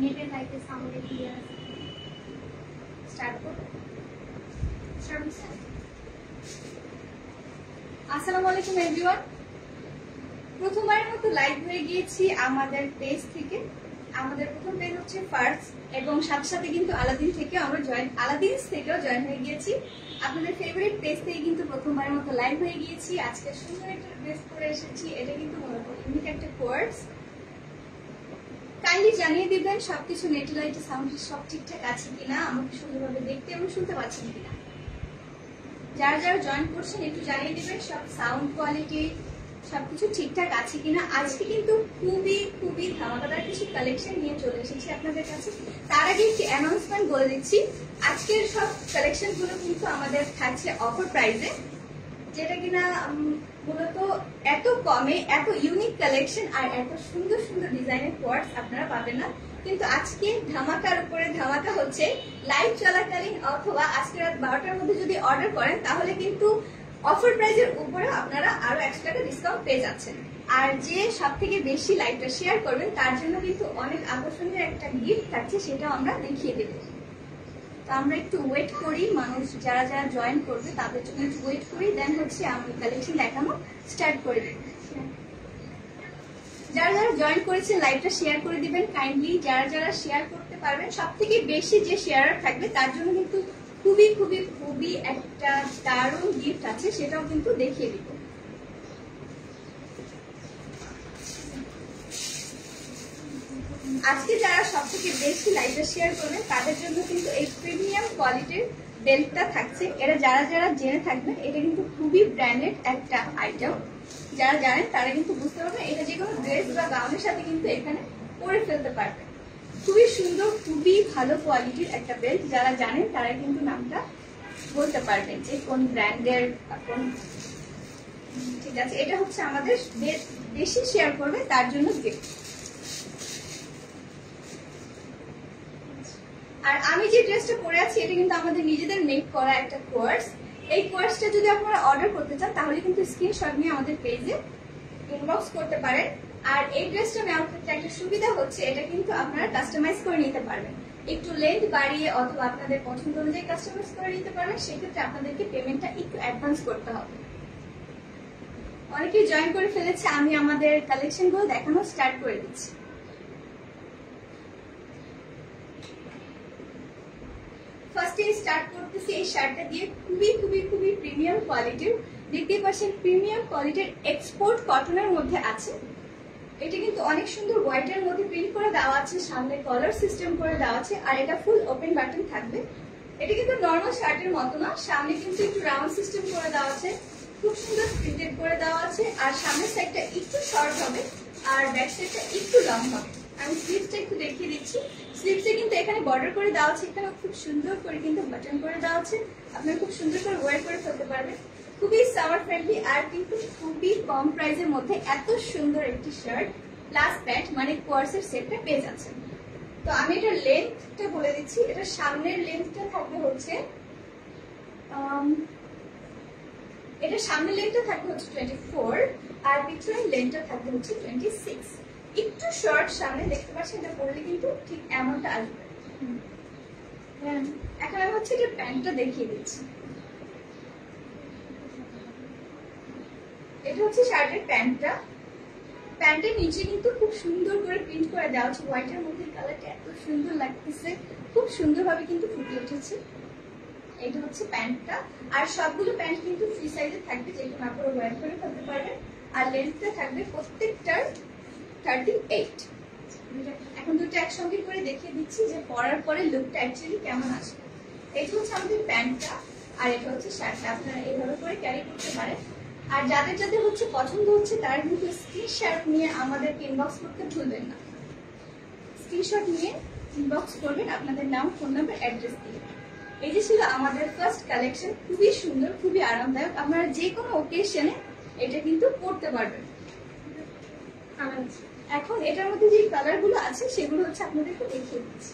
নেটের লাইটে সাউন্ডে ক্লিয়ার আছে। স্টার্ট করব। আসসালামু আলাইকুম এভরিওয়ান। প্রথমবারের মতো লাইভ হয়ে গিয়েছি আমাদের পেজ থেকে। আমাদের প্রথম পেজ হচ্ছে ফার্স্ট, এবং সাথে সাথে কিন্তু আলাদিন থেকে আমরা আলাদিনস থেকেও জয়েন হয়ে গিয়েছি। আপনাদের ফেভারিট পেজ থেকে কিন্তু প্রথমবারের মতো লাইভ হয়ে গিয়েছি। আজকে সুন্দর একটা ড্রেস পরে এসেছি। এটা কিন্তু মূলত ইউনিক একটা কোর্স। কাইন্ডলি জানিয়ে দিবেন সবকিছু নেট লাইট সাউন্ড সব ঠিকঠাক আছে কিনা, আমাকে সুন্দরভাবে দেখতে এবং শুনতে পাচ্ছেন কিনা। যারা যারা জয়েন করছেন একটু জানিয়ে দিবেন সব সাউন্ড কোয়ালিটি সবকিছু ঠিকঠাক আছে কিনা। আজকে কিন্তু খুবই খুবই ধামাকাদার কিছু কালেকশন নিয়ে চলে এসেছি আপনাদের কাছে। তার আগে একটি অ্যানাউন্সমেন্ট বলে দিচ্ছি, আজকের সব কালেকশন গুলো কিন্তু আমাদের থাকছে অফার প্রাইসে, যেটা কিনা মূলত এত কমে এত ইউনিক কালেকশন আর এত সুন্দর সুন্দর ডিজাইনের কোয়ার্টস আপনারা পাবেন না। কিন্তু আজকে ধামাকার উপরে ধামাকা হচ্ছে, লাইভ চলাকালীন অথবা আজকে রাত 12টার মধ্যে যদি অর্ডার করেন তাহলে কিন্তু অফার প্রাইজের উপরে আপনারা আরো 100 টাকা ডিসকাউন্ট পেয়ে যাচ্ছেন। আর যে সব থেকে বেশি লাইভটা শেয়ার করবেন তার জন্য কিন্তু অনেক আকর্ষণীয় একটা গিফট থাকছে, সেটাও আমরা দেখিয়ে দেব। তো আমরা একটু ওয়েট করি, মানুষ যারা যারা জয়েন করবে তাদের জন্য একটু ওয়েট করি, দেন হচ্ছে আমি কালেকশন দেখানো স্টার্ট করে দেব। যারা যারা জয়েন করেছেন লাইভটা শেয়ার করে দিবেন কাইন্ডলি। যারা যারা শেয়ার করতে পারবেন, সব থেকে বেশি যে শেয়ারার থাকবে তার জন্য কিন্তু খুবই খুবই খুবই একটা দারুণ গিফট আছে, সেটাও কিন্তু দেখিয়ে দিব। আজকে যারা সব থেকে বেশি লাইভে শেয়ার করবেন তাদের জন্য কিন্তু এই প্রিমিয়াম কোয়ালিটির বেল্টটা থাকছে। এরা যারা যারা জেনে থাকবেন এটা কিন্তু খুবই ব্র্যান্ডেড একটা আইটেম। যারা জানেন তারা কিন্তু বুঝতে পারবেন, এটা যে কোনো ড্রেস বা গাউনের সাথে কিন্তু এখানে পরে ফেলতে পারবেন। খুবই সুন্দর, খুবই ভালো কোয়ালিটির একটা বেল্ট। যারা জানেন তারা কিন্তু নামটা বলতে পারবেন যে কোন ব্র্যান্ডের কোন। ঠিক আছে, এটা হচ্ছে আমাদের বেশি শেয়ার করবে তার জন্য গিফট। আর আমি যে ড্রেসটা পরে আছি এটা কিন্তু আমাদের নিজেদের মেক করা একটা কোর্স। এই কোর্সটা যদি আপনারা অর্ডার করতে চান তাহলে কিন্তু স্ক্রিনশট নিয়ে আমাদের পেজে ইনবক্স করতে পারেন। আর এই ড্রেসটা নেওয়ার ক্ষেত্রে একটা সুবিধা হচ্ছে, এটা কিন্তু আপনারা কাস্টমাইজ করে নিতে পারবেন, একটু লেন্থ বাড়িয়ে অথবা আপনাদের পছন্দ অনুযায়ী কাস্টমাইজ করে নিতে পারবেন। সেক্ষেত্রে আপনাদেরকে পেমেন্টটা একটু অ্যাডভান্স করতে হবে। অনেকেই জয়েন করে ফেলেছে, আমি আমাদের কালেকশন গুলো দেখানো স্টার্ট করে দিচ্ছি। ফার্স্টে স্টার্ট করতেছি এই শার্টটা দিয়ে, খুবই খুবই খুবই প্রিমিয়াম কোয়ালিটির। দেখতে পাচ্ছেন প্রিমিয়াম কোয়ালিটির এক্সপোর্ট কটনের মধ্যে আছে। এটা কিন্তু অনেক সুন্দর হোয়াইটের মধ্যে প্রিন্ট করে দেওয়া আছে, সামনে কলার সিস্টেম করে দেওয়া আছে, আর এটা ফুল ওপেন বাটন থাকবে। এটা কিন্তু নর্মাল শার্টের মতো না, সামনে কিন্তু একটু রাউন্ড সিস্টেম করে দেওয়া আছে, খুব সুন্দর প্রিন্টেড করে দেওয়া আছে। আর সামনের সাইডটা একটু শর্ট হবে আর ব্যাক সাইডটা একটু লং হবে। আমি স্লিভসটা একটু দেখিয়ে দিচ্ছি। স্লিভসে কিন্তু এখানে বর্ডার করে দেওয়া আছে, এখানে খুব সুন্দর করে কিন্তু বাটন করে দেওয়া আছে। আপনারা খুব সুন্দর করে ওয়্যার করে ফেলতে পারবেন। খুবই সামার ফ্রেন্ডলি আর কিন্তু খুবই কম প্রাইসের মধ্যে এত সুন্দর একটি শার্ট প্লাস প্যান্ট মানে কোয়ার্সের সেটটা পেয়ে যাচ্ছেন। তো আমি এটার লেন্থটা বলে দিচ্ছি। এটা সামনের লেন্থটা থাকবে হচ্ছে এটা সামনের লেন্থটা থাকবে হচ্ছে 24 আর পিছনের লেন্থটা থাকবে হচ্ছে 26। একটু শর্ট সামনে দেখতে পাচ্ছেন, এটা পরলে কিন্তু ঠিক এমনটা আসবে। এখন আমি হচ্ছে এটা প্যান্টটা দেখিয়ে দিচ্ছি। এটা হচ্ছে শার্টের প্যান্টটা। প্যান্টের নিচে কিন্তু খুব সুন্দর করে প্রিন্ট করে দেওয়া আছে হোয়াইটের মধ্যে। কালারটা এত সুন্দর লাগতেছে, খুব সুন্দরভাবে কিন্তু ফুটে উঠেছে। এটা হচ্ছে প্যান্টটা। আর সবগুলো প্যান্ট কিন্তু ফ্রি সাইজে থাকবে, যেগুলো আপনারা ওয়্যার করে ফেলতে পারবেন। আর লেন্থটা থাকবে প্রত্যেকটার 38। এখন দুটো একসঙ্গে করে দেখিয়ে দিচ্ছি যে পরার পরে লুকটা অ্যাকচুয়ালি কেমন আসবে। এটা হচ্ছে আমাদের প্যান্টটা আর এটা হচ্ছে শার্টটা। আপনারা এইভাবে করে ক্যারি করতে পারেন। আর যাদের যাদের হচ্ছে পছন্দ হচ্ছে তারা কিন্তু স্ক্রিনশট নিয়ে আমাদের ইনবক্স করতে ভুলবেন না। স্ক্রিনশট নিয়ে ইনবক্স করবেন আপনাদের নাম, ফোন নাম্বার, অ্যাড্রেস দিয়ে। এই যে ছিল আমাদের ফার্স্ট কালেকশন, খুবই সুন্দর, খুবই আরামদায়ক। আপনারা যে কোনো ওকেশনে এটা কিন্তু পরতে পারবেন। এখন এটার মধ্যে যে কালার গুলো আছে সেগুলো হচ্ছে আপনাদেরকে দেখিয়ে দিচ্ছি।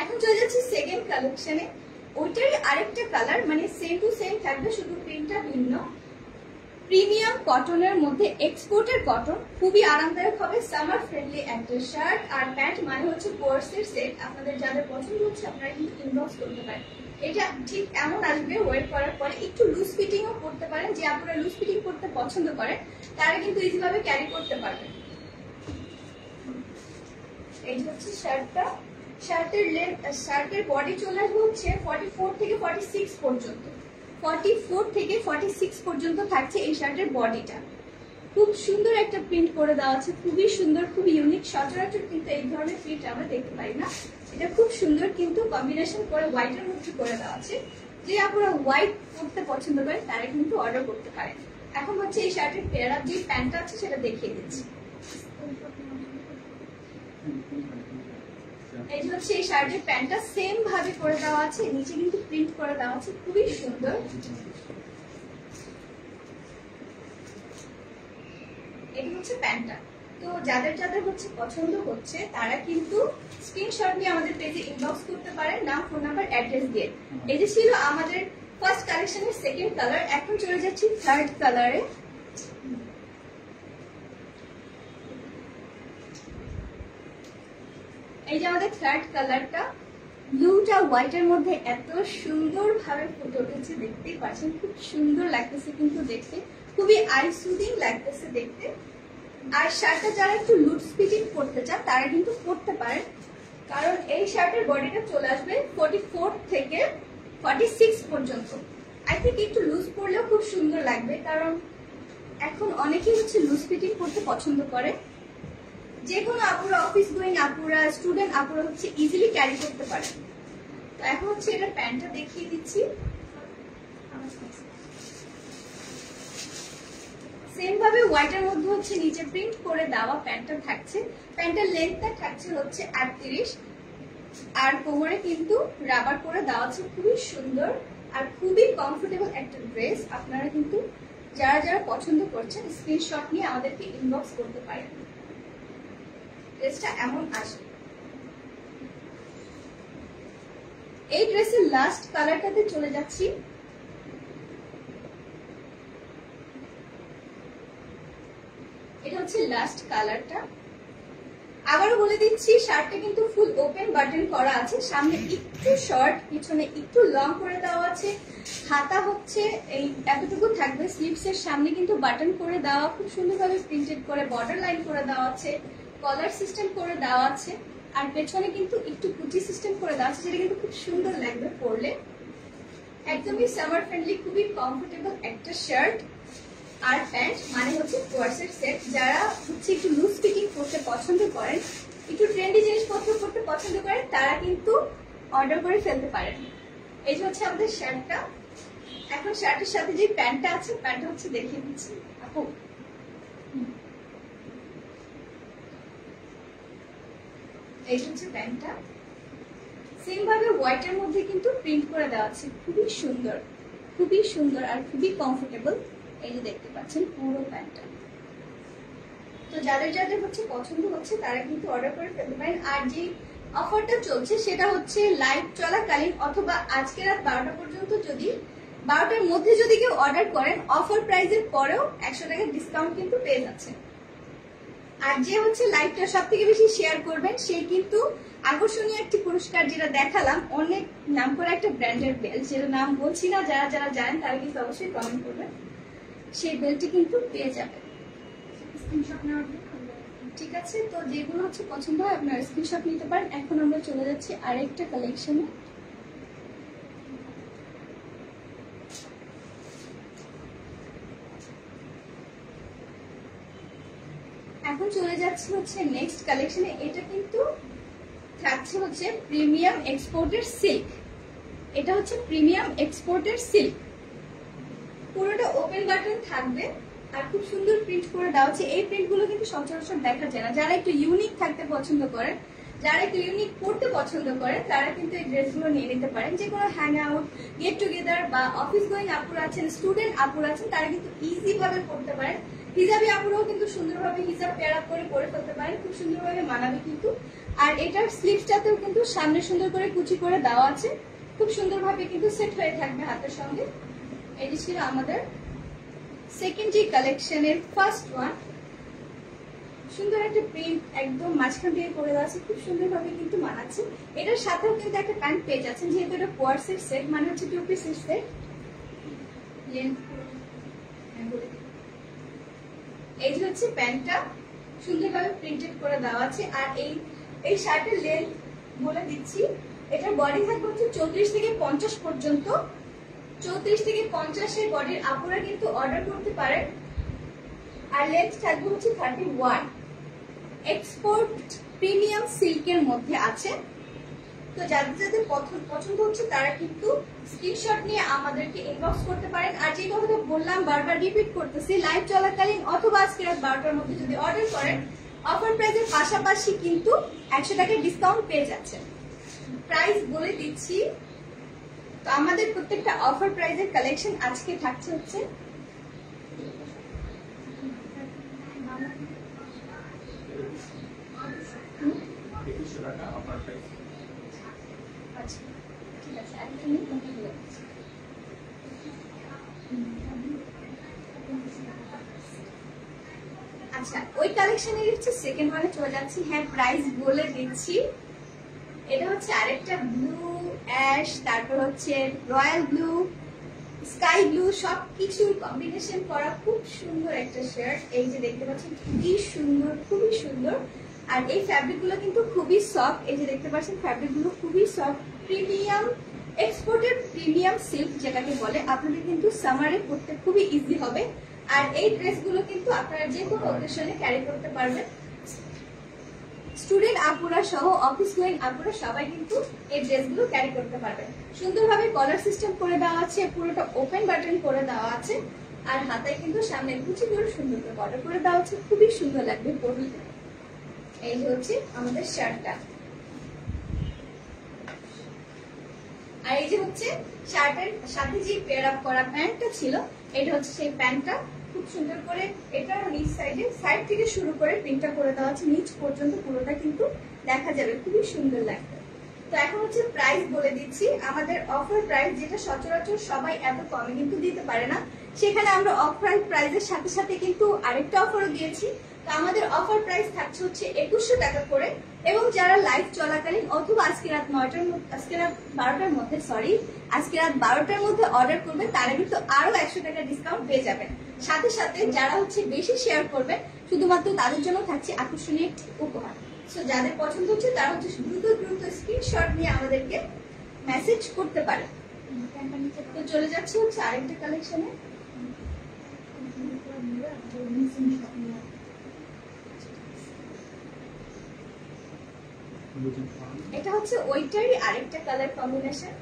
এখন চলে যাচ্ছি সেকেন্ড কালেকশনে। ওইটারই আরেকটা কালার, মানে সেম টু সেম থাকবে, শুধু প্রিন্টটা ভিন্ন। প্রিমিয়াম কটনের মধ্যে এক্সপোর্টের কটন, খুবই আরামদায়ক হবে, সামার ফ্রেন্ডলি একটা শার্ট আর প্যান্ট, মানে হচ্ছে কোর্সের সেট। আপনাদের যাদের পছন্দ হচ্ছে আপনারা কিন্তু ইনবক্স করতে পারেন। এটা ঠিক এমন আসবে, ওয়েট করার পরে একটু লুজ ফিটিংও করতে পারেন, যে আপনারা লুজ ফিটিং করতে পছন্দ করেন তারা কিন্তু ইজিভাবে ক্যারি করতে পারবেন। এই হচ্ছে শার্টটা, শার্টের বডি চলে আসবে হচ্ছে 44 থেকে 46 পর্যন্ত, 44 থেকে 46 পর্যন্ত থাকছে এই শার্টের বডিটা। খুব সুন্দর একটা প্রিন্ট করে দেওয়া আছে, খুবই সুন্দর, খুব ইউনিক। সচরাচর কিন্তু এই ধরনের প্রিন্ট আমরা দেখতে পাই না। এটা খুব সুন্দর, কিন্তু কম্বিনেশন করে হোয়াইটের মধ্যে করে দেওয়া আছে। যে আপনারা হোয়াইট পরতে পছন্দ করেন তারা কিন্তু অর্ডার করতে পারেন। এখন হচ্ছে এই শার্টের পেয়ার আপ যে প্যান্টটা আছে সেটা দেখিয়ে দিচ্ছি। এই যে হচ্ছে এই শার্টের প্যান্টটা সেম ভাবে করে দেওয়া আছে, নিচে কিন্তু প্রিন্ট করে দেওয়া আছে, খুবই সুন্দর। এটা হচ্ছে প্যান্টটা। তো যাদের যাদের হচ্ছে পছন্দ হচ্ছে তারা কিন্তু স্ক্রিনশট নিয়ে আমাদের পেজে ইনবক্স করতে পারেন, নাম, ফোন নাম্বার, অ্যাড্রেস দিয়ে। এই যে ছিল আমাদের ফার্স্ট কালেকশনের সেকেন্ড কালার। এখন চলে যাচ্ছি থার্ড কালারে। এই যে আমাদের থার্ড কালারটা, ব্লুটা হোয়াইটের মধ্যে এত সুন্দর ভাবে ফুটে উঠেছে, দেখতেই পাচ্ছেন, খুব সুন্দর লাগতেছে কিন্তু দেখতে, খুবই আই সুদিং লাগতেছে দেখতে। আর শার্টটা যারা একটু লুজ ফিটিং করতে চান তারা কিন্তু করতে পারেন, কারণ এই শার্টের বডিটা চলে আসবে 44 থেকে 46 পর্যন্ত। আই থিঙ্ক একটু লুজ পরলেও খুব সুন্দর লাগবে, কারণ এখন অনেকেই হচ্ছে লুজ ফিটিং করতে পছন্দ করে। যে কোনো আপুরা, অফিস গোয়িং আপুরা, স্টুডেন্ট আপুরা হচ্ছে ইজিলি ক্যারি করতে পারে। তো এখন হচ্ছে এটা প্যান্টটা দেখিয়ে দিচ্ছি। সেম ভাবে হোয়াইটের মধ্যে হচ্ছে নিচে প্রিন্ট করে দেওয়া প্যান্টটা থাকছে। প্যান্টের লেন্থটা থাকছে হচ্ছে 38, আর কোমরে কিন্তু রাবার করে দেওয়া আছে, খুবই সুন্দর আর খুবই কমফোর্টেবল একটা ড্রেস। আপনারা কিন্তু যারা যারা পছন্দ করছেন স্ক্রিনশট নিয়ে আমাদেরকে ইনবক্স করতে পারেন। ড্রেসটা এমন আসবে। এই ড্রেসের লাস্ট কালারটাতে চলে যাচ্ছি। এটা হচ্ছে লাস্ট কালারটা। আবারও বলে দিচ্ছি, শার্টটা কিন্তু ফুল ওপেন বাটন করা আছে, সামনে একটু শর্ট, পিছনে একটু লং করে দেওয়া আছে। হাতা হচ্ছে এই এতটুকু থাকবে, স্লিভসের সামনে কিন্তু বাটন করে দেওয়া, খুব সুন্দরভাবে প্রিন্টেড করে বর্ডার লাইন করে দেওয়া আছে, কলার সিস্টেম করে দেওয়া আছে, আর পেছনে কিন্তু একটু কুচি সিস্টেম করে দেওয়া আছে, যেটা কিন্তু খুব সুন্দর লাগবে পরলে। একদমই সামার ফ্রেন্ডলি, খুবই কমফোর্টেবল একটা শার্ট আর প্যান্ট, মানে হচ্ছে কোর্সের সেট। যারা হচ্ছে একটু লুজ ফিটিং করতে পছন্দ করেন, একটু ট্রেন্ডি জিনিসপত্র করতে পছন্দ করেন, তারা কিন্তু অর্ডার করে ফেলতে পারেন। এই যে হচ্ছে আমাদের শার্টটা। এখন শার্টের সাথে যে প্যান্টটা আছে, প্যান্টটা হচ্ছে দেখিয়ে দিচ্ছি আপু। এই হচ্ছে প্যান্টটা, সেম ভাবে হোয়াইটের মধ্যে কিন্তু প্রিন্ট করে দেওয়া আছে, খুবই সুন্দর, খুবই সুন্দর আর খুবই কমফোর্টেবল। এই যে দেখতে পাচ্ছেন পুরো প্যান্টটা। তো যাদের যাদের হচ্ছে পছন্দ হচ্ছে তারা কিন্তু অর্ডার করে ফেলতে পারেন। আর যে অফারটা চলছে সেটা হচ্ছে লাইভ চলাকালীন অথবা আজকে রাত 12টা পর্যন্ত, যদি 12টার মধ্যে যদি কেউ অর্ডার করেন অফার প্রাইসের পরেও 100 টাকা ডিসকাউন্ট কিন্তু পেয়ে যাচ্ছে। আর যে হচ্ছে লাইভটা সব থেকে বেশি শেয়ার করবেন সে কিন্তু আকর্ষণীয় একটি পুরস্কার, যেটা দেখালাম, অনেক নাম করা একটা ব্র্যান্ডের বেল্ট, যেটা নাম বলছি না, যারা যারা জানেন তারা কিন্তু অবশ্যই কমেন্ট করবেন, সেই বেল্টটি কিন্তু পেয়ে যাবেন। ঠিক আছে, তো যেগুলো হচ্ছে পছন্দ হয় আপনারা স্ক্রিনশট নিতে পারেন। এখন আমরা চলে যাচ্ছি আরেকটা কালেকশনে। এখন চলে যাচ্ছি হচ্ছে নেক্সট কালেকশনে। এটা কিন্তু থাকছে হচ্ছে প্রিমিয়াম এক্সপোর্টের সিল্ক। এটা হচ্ছে প্রিমিয়াম এক্সপোর্টের সিল্ক, পুরোটা ওপেন বাটন থাকবে আর খুব সুন্দর প্রিন্ট করে দেওয়া আছে। এই প্রিন্ট গুলো কিন্তু সচরাচর দেখা যায় না। যারা একটু ইউনিক থাকতে পছন্দ করেন, যারা একটু ইউনিক পড়তে পছন্দ করেন, তারা কিন্তু এই ড্রেসগুলো নিয়ে নিতে পারেন। যে কোনো হ্যাং আউট, গেট টুগেদার বা অফিস গোয়িং আপুরা আছেন, স্টুডেন্ট আপুরা আছেন, তারা কিন্তু ইজি ভাবে পড়তে পারেন। হিজাবি আপুরাও কিন্তু সুন্দরভাবে হিজাব পেয়ার আপ করে পরে ফেলতে পারেন, খুব সুন্দরভাবে মানাবে কিন্তু। আর এটার স্লিভসটাতেও কিন্তু সামনে সুন্দর করে কুচি করে দেওয়া আছে, খুব সুন্দরভাবে কিন্তু সেট হয়ে থাকবে হাতের সঙ্গে। এটি ছিল আমাদের সেকেন্ড জি কালেকশনের ফার্স্ট ওয়ান। সুন্দর একটা প্রিন্ট একদম মাঝখান দিয়ে করে দেওয়া আছে, খুব সুন্দরভাবে কিন্তু মানাচ্ছে। এটার সাথেও কিন্তু একটা প্যান্ট পেয়ে যাচ্ছেন, যেহেতু এটা কোয়ার্সের সেট, মানে হচ্ছে 2 পিসের সেট। এই যে হচ্ছে প্যান্টটা সুন্দরভাবে প্রিন্টেড করে দেওয়া আছে। আর এই শার্টের লেন্থ বলে দিচ্ছি, এটার বডি থাকবে হচ্ছে 34 থেকে 50 পর্যন্ত। 34 থেকে 50 এর বডির আপুরা কিন্তু অর্ডার করতে পারেন। আর লেন্থ থাকবে হচ্ছে 31। এক্সপোর্ট প্রিমিয়াম সিল্কের মধ্যে আছে। তো যাদের যাদের পছন্দ হচ্ছে তারা কিন্তু স্ক্রিনশট নিয়ে আমাদেরকে ইনবক্স করতে পারেন। আর যে কথাটা বললাম, বারবার রিপিট করতেছি, লাইভ চলাকালীন অথবা আজকে রাত 12টার মধ্যে যদি অর্ডার করেন, অফার প্রাইসের পাশাপাশি কিন্তু 100 টাকা ডিসকাউন্ট পেয়ে যাচ্ছেন। প্রাইস বলে দিচ্ছি, তো আমাদের প্রত্যেকটা অফার প্রাইসের কালেকশন আজকে থাকছে হচ্ছে আচ্ছা, ওই কালেকশনের হচ্ছে সেকেন্ড ওয়ানে চলে যাচ্ছি। হ্যাঁ, প্রাইস বলে দিচ্ছি। এটা হচ্ছে আরেকটা ব্লু অ্যাশ, তারপর হচ্ছে রয়্যাল ব্লু, স্কাই ব্লু, সবকিছুর কম্বিনেশন করা খুব সুন্দর একটা শার্ট। এই যে দেখতে পাচ্ছেন, খুবই সুন্দর, খুবই সুন্দর। আর এই ফ্যাব্রিক গুলো কিন্তু খুবই সফট। এই যে দেখতে পাচ্ছেন, ফ্যাব্রিক গুলো খুবই soft, premium, exported premium silk যেটাকে বলে। আপনাদের কিন্তু সামারে পরতে খুবই ইজি হবে। আর এই ড্রেসগুলো কিন্তু আপনারা যে কোনো অকেশনে ক্যারি করতে পারবেন। স্টুডেন্ট আপুরা সহ অফিস গোয়িং আপুরা সবাই কিন্তু এই ড্রেসগুলো ক্যারি করতে পারবেন। সুন্দরভাবে কলার সিস্টেম করে দেওয়া আছে, পুরোটা ওপেন বাটন করে দেওয়া আছে। আর হাতায় কিন্তু সামনে কুচি করে সুন্দর করে বর্ডার করে দেওয়া আছে, খুবই সুন্দর লাগবে পরলে। এই যে হচ্ছে আমাদের শার্টটা। আর এই যে হচ্ছে শার্টের সাথে যে পেয়ার আপ করা প্যান্টটা ছিল, এটা হচ্ছে সেই প্যান্টটা। খুব সুন্দর করে এটা নিচ সাইড থেকে শুরু করে প্রিন্টটা করে দেওয়া আছে, নিচ পর্যন্ত পুরোটা কিন্তু দেখা যাবে, খুবই সুন্দর লাগবে। তো এখন হচ্ছে প্রাইস বলে দিচ্ছি। আমাদের অফার প্রাইস, যেটা সচরাচর সবাই এত কমে কিন্তু দিতে পারে না, সেখানে আমরা অফার প্রাইসের সাথে সাথে কিন্তু আরেকটা অফারও দিয়েছি। তো আমাদের অফার প্রাইস থাকছে হচ্ছে 2100 টাকা করে। এবং যারা লাইভ চলাকালীন অথবা আজকে রাত 12টার মধ্যে অর্ডার করবেন, তারা কিন্তু আরো 100 টাকা ডিসকাউন্ট পেয়ে যাবেন। সাথে সাথে যারা হচ্ছে বেশি শেয়ার করবেন, শুধুমাত্র তাদের জন্য থাকছে আকর্ষণীয় একটি উপহার। সো যাদের পছন্দ হচ্ছে তারা হচ্ছে দ্রুত স্ক্রিনশট নিয়ে আমাদেরকে মেসেজ করতে পারে। তো চলে যাচ্ছে হচ্ছে আরেকটা কালেকশনে। এটা হচ্ছে ওইটারই আরেকটা কালার কম্বিনেশন।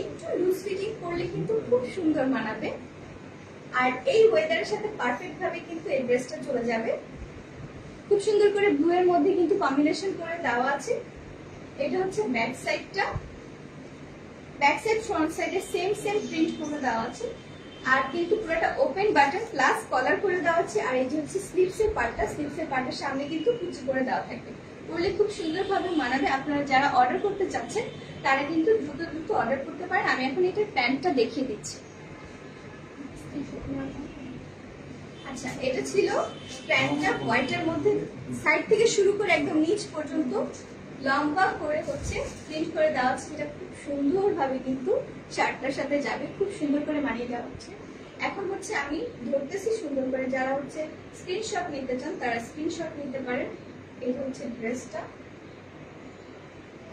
একটু লুজ ফিটিং করলে কিন্তু খুব সুন্দর মানাবে। আর এই ওয়েদারের সাথে পারফেক্ট ভাবে কিন্তু এই ড্রেসটা চলে যাবে। খুব সুন্দর করে ব্লু এর মধ্যে কিন্তু কম্বিনেশন করে দেওয়া আছে। এটা হচ্ছে ব্যাক সাইডটা, ব্যাক সাইড ফ্রন্ট সাইডে সেম প্রিন্ট করে দেওয়া আছে। আর কিন্তু পুরোটা ওপেন বাটন প্লাস কলার করে দেওয়া আছে। আর এই যে হচ্ছে স্লিভসের পার্টের সামনে কিন্তু কুচি করে দেওয়া থাকবে, পরলে খুব সুন্দরভাবে মানাবে। আপনারা যারা অর্ডার করতে চাচ্ছেন তারা কিন্তু দ্রুত অর্ডার করতে পারেন। আমি এখন এটার প্যান্টটা দেখিয়ে দিচ্ছি। আচ্ছা, এটা ছিল প্যান্টটা হোয়াইটের মধ্যে, সাইড থেকে শুরু করে একদম নিচ পর্যন্ত লম্বা করে হচ্ছে প্রিন্ট করে দেওয়া আছে, যেটা খুব সুন্দরভাবে কিন্তু শার্টটার সাথে যাবে, খুব সুন্দর করে মানিয়ে দেওয়া হচ্ছে। এখন হচ্ছে আমি ধরতেছি সুন্দর করে, যারা হচ্ছে স্ক্রিনশট নিতে চান তারা স্ক্রিনশট নিতে পারেন। এই হচ্ছে ড্রেসটা,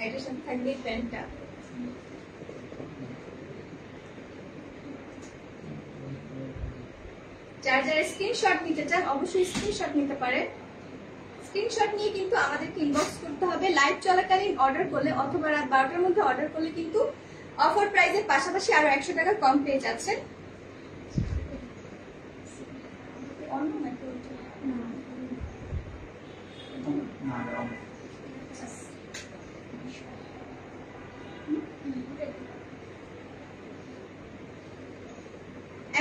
এটার সাথে থাকবে প্যান্টটা। যারা স্ক্রিনশট নিতে চান অবশ্যই স্ক্রিনশট নিতে পারেন। স্ক্রিনশট নিয়ে কিন্তু আমাদেরকে ইনবক্স করতে হবে। লাইভ চলাকালীন অর্ডার করলে অথবা রাত 12টার মধ্যে অর্ডার করলে কিন্তু অফার প্রাইসের পাশাপাশি আরো 100 টাকা কম পেয়ে যাচ্ছেন।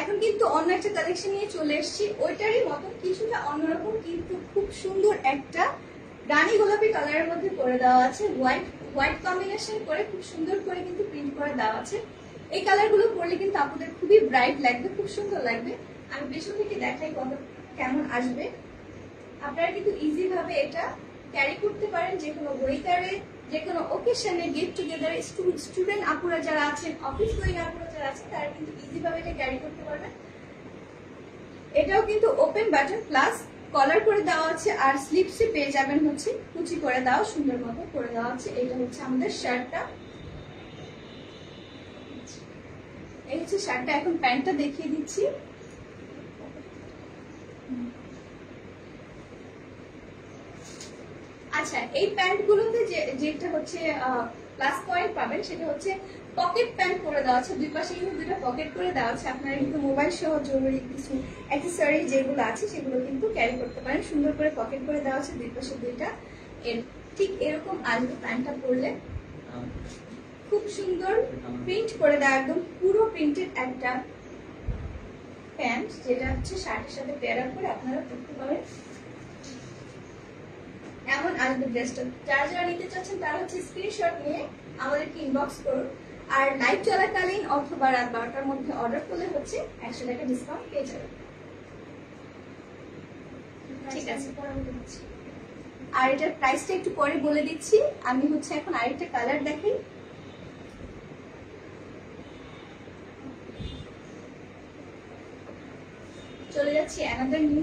এখন কিন্তু অন্য একটা কালেকশন নিয়ে চলে এসেছি, ওইটারই মতো কিছুটা অন্যরকম, কিন্তু খুব সুন্দর একটা রানী গোলাপি কালারের মধ্যে করে দেওয়া আছে। হোয়াইট কম্বিনেশন করে খুব সুন্দর করে কিন্তু প্রিন্ট করে দেওয়া আছে। এই কালার গুলো পরলে কিন্তু আপনাদের খুবই ব্রাইট লাগবে, খুব সুন্দর লাগবে। আমি পেছন থেকে দেখাই কত কেমন আসবে। আপনারা কিন্তু ইজি ভাবে এটা ক্যারি করতে পারেন যে কোনো ওয়েদারে, যে কোনো ওকেশনে, গেট টুগেদারে। স্টুডেন্ট আপুরা যারা আছেন, অফিস গোয়িং আপুরা যারা আছেন, তারা কিন্তু ইজি ভাবে এটা ক্যারি করতে পারবেন। এটাও কিন্তু ওপেন বাটন প্লাস কলার করে দেওয়া আছে, আর স্লিপসে পেয়ে যাবেন হচ্ছে কুচি করে দেওয়া, সুন্দর মতো করে দেওয়া আছে। এটা হচ্ছে আমাদের শার্টটা, এই হচ্ছে শার্টটা। এখন প্যান্টটা দেখিয়ে দিচ্ছি। আচ্ছা, এই প্যান্ট গুলোতে যেটা হচ্ছে প্লাস পয়েন্ট পাবেন সেটা হচ্ছে পকেট প্যান্ট করে দেওয়া আছে, দুই পাশে কিন্তু দুটো পকেট করে দেওয়া আছে। আপনারা কিন্তু মোবাইল সহ জরুরি কিছু অ্যাক্সেসরি যেগুলো আছে সেগুলো কিন্তু ক্যারি করতে পারেন। সুন্দর করে পকেট করে দেওয়া আছে, দুই পাশে দুইটা। ঠিক এরকম আসবে প্যান্টটা পরলে, খুব সুন্দর প্রিন্ট করে দেওয়া, একদম পুরো প্রিন্টেড একটা প্যান্ট, যেটা হচ্ছে শার্টের সাথে পেয়ার আপ করে আপনারা পরতে পারেন। এমন আসবে ড্রেসটা। যারা যারা নিতে চাচ্ছেন তারা হচ্ছে স্ক্রিনশট নিয়ে আমাদেরকে ইনবক্স করুন। আর লাইভ চলাকালীন অথবা রাত 12টার মধ্যে অর্ডার করলে হচ্ছে 100 টাকা ডিসকাউন্ট পেয়ে যাবেন। ঠিক আছে, আর এটার প্রাইসটা একটু পরে বলে দিচ্ছি। আমি হচ্ছে এখন আরেকটা কালার দেখাই। চলে যাচ্ছি অ্যানাদার নিউ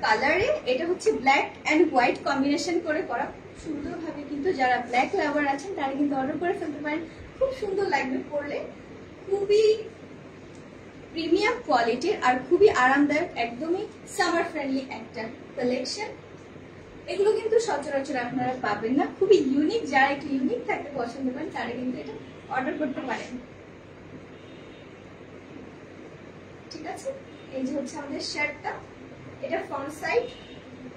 কালারে। এটা হচ্ছে ব্ল্যাক এন্ড হোয়াইট কম্বিনেশন করে করা, সুন্দরভাবে কিন্তু যারা ব্ল্যাক লাভার আছেন তারা কিন্তু অর্ডার করে ফেলতে পারেন। খুব সুন্দর লাগবে পরলে, খুবই প্রিমিয়াম কোয়ালিটির আর খুবই আরামদায়ক, একদমই সামার ফ্রেন্ডলি একটা কালেকশন। এগুলো কিন্তু সচরাচর আপনারা পাবেন না, খুবই ইউনিক। যারা একটু ইউনিক থাকতে পছন্দ করেন তারা কিন্তু এটা অর্ডার করতে পারেন। ঠিক আছে, এই যে হচ্ছে আমাদের শার্টটা। এটা ফ্রন্ট সাইড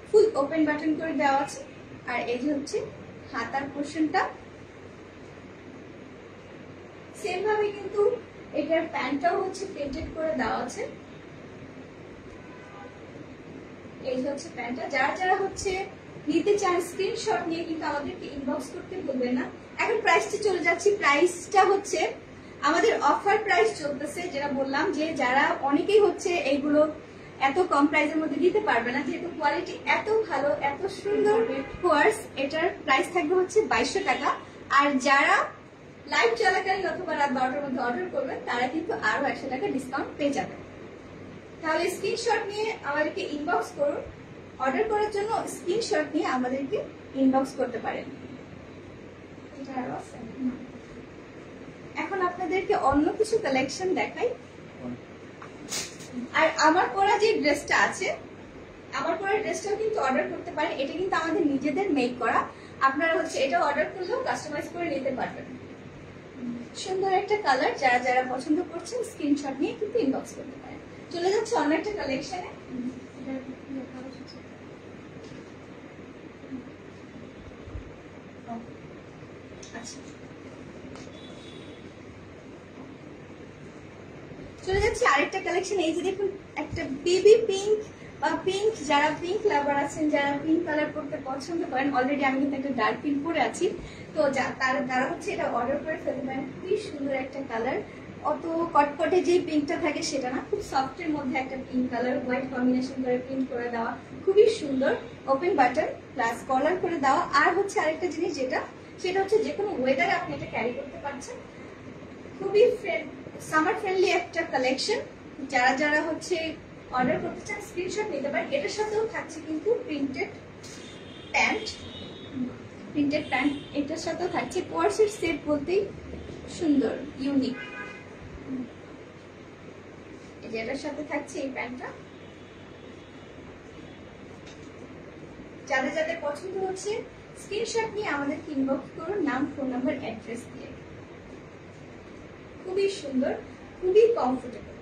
ফুল ওপেন বাটন করে দেওয়া আছে, আর এই যে হচ্ছে হাতার পোর্শনটা। সেম ভাবে কিন্তু এটার প্যান্টটাও হচ্ছে প্রিন্টেড করে দেওয়া আছে। এই যে হচ্ছে প্যান্টটা। যারা যারা হচ্ছে নিতে চান স্ক্রিনশট নিয়ে কিন্তু আমাদেরকে ইনবক্স করতে ভুলবেন না। এখন প্রাইসটা চলে যাচ্ছি। প্রাইসটা হচ্ছে আমাদের অফার প্রাইস চলতেছে, যেটা বললাম যে যারা অনেকেই হচ্ছে এইগুলো এত কম প্রাইসের মধ্যে দিতে পারবে না, যেহেতু কোয়ালিটি এত ভালো, এত সুন্দর কোয়ার্স। এটার প্রাইস থাকবে হচ্ছে 2200 টাকা। আর যারা লাইভ চলাকালীন অথবা রাত 12টার মধ্যে অর্ডার করবেন তারা কিন্তু আরো 100 টাকা ডিসকাউন্ট পেয়ে যাবেন। তাহলে স্ক্রিনশট নিয়ে আমাদেরকে ইনবক্স করুন। অর্ডার করার জন্য স্ক্রিনশট নিয়ে আমাদেরকে ইনবক্স করতে পারেন। এখন আপনাদেরকে অন্য কিছু কালেকশন দেখাই। আর আমার পরা যে ড্রেসটা আছে, আমার পরা ড্রেসটাও কিন্তু অর্ডার করতে পারেন। এটা কিন্তু আমাদের নিজেদের মেক করা। আপনারা হচ্ছে এটা অর্ডার করলেও কাস্টমাইজ করে নিতে পারবেন। সুন্দর একটা কালার, যারা যারা পছন্দ করছেন স্ক্রিনশট নিয়ে কিন্তু ইনবক্স করতে পারেন। চলে যাচ্ছে অন্য একটা কালেকশনে। আচ্ছা, চলে যাচ্ছে আরেকটা কালেকশন। এই যে দেখুন, একটা বেবি পিঙ্ক বা পিঙ্ক, যারা পিঙ্ক লাভার আছেন, যারা পিঙ্ক কালার পরতে পছন্দ করেন, অলরেডি আমি কিন্তু একটা ডার্ক পিঙ্ক পরে আছি, তো তারা হচ্ছে এটা অর্ডার করে ফেলতে পারেন। খুবই সুন্দর একটা কালার, অত কটকটে যে পিঙ্কটা থাকে সেটা না, খুব সফটের মধ্যে একটা পিঙ্ক কালার, হোয়াইট কম্বিনেশন করে প্রিন্ট করে দেওয়া, খুবই সুন্দর। ওপেন বাটন প্লাস কলার করে দেওয়া। আর হচ্ছে আরেকটা জিনিস সেটা হচ্ছে যে কোনো ওয়েদারে আপনি এটা ক্যারি করতে পারছেন। খুবই সামার ফ্রেন্ডলি একটা কালেকশন। যারা যারা হচ্ছে অর্ডার করতে চান স্ক্রিনশট নিতে পারেন। এটার সাথেও থাকছে কিন্তু প্রিন্টেড প্যান্ট। এটার সাথেও থাকছে কোয়ার্সের সেট, বলতেই সুন্দর, ইউনিক। এটার সাথে থাকছে এই প্যান্টটা। যাদের যাদের পছন্দ হচ্ছে স্ক্রিনশট নিয়ে আমাদের ইনবক্স করুন, নাম, ফোন নাম্বার, অ্যাড্রেস দিয়ে। খুবই সুন্দর, খুবই কমফোর্টেবল।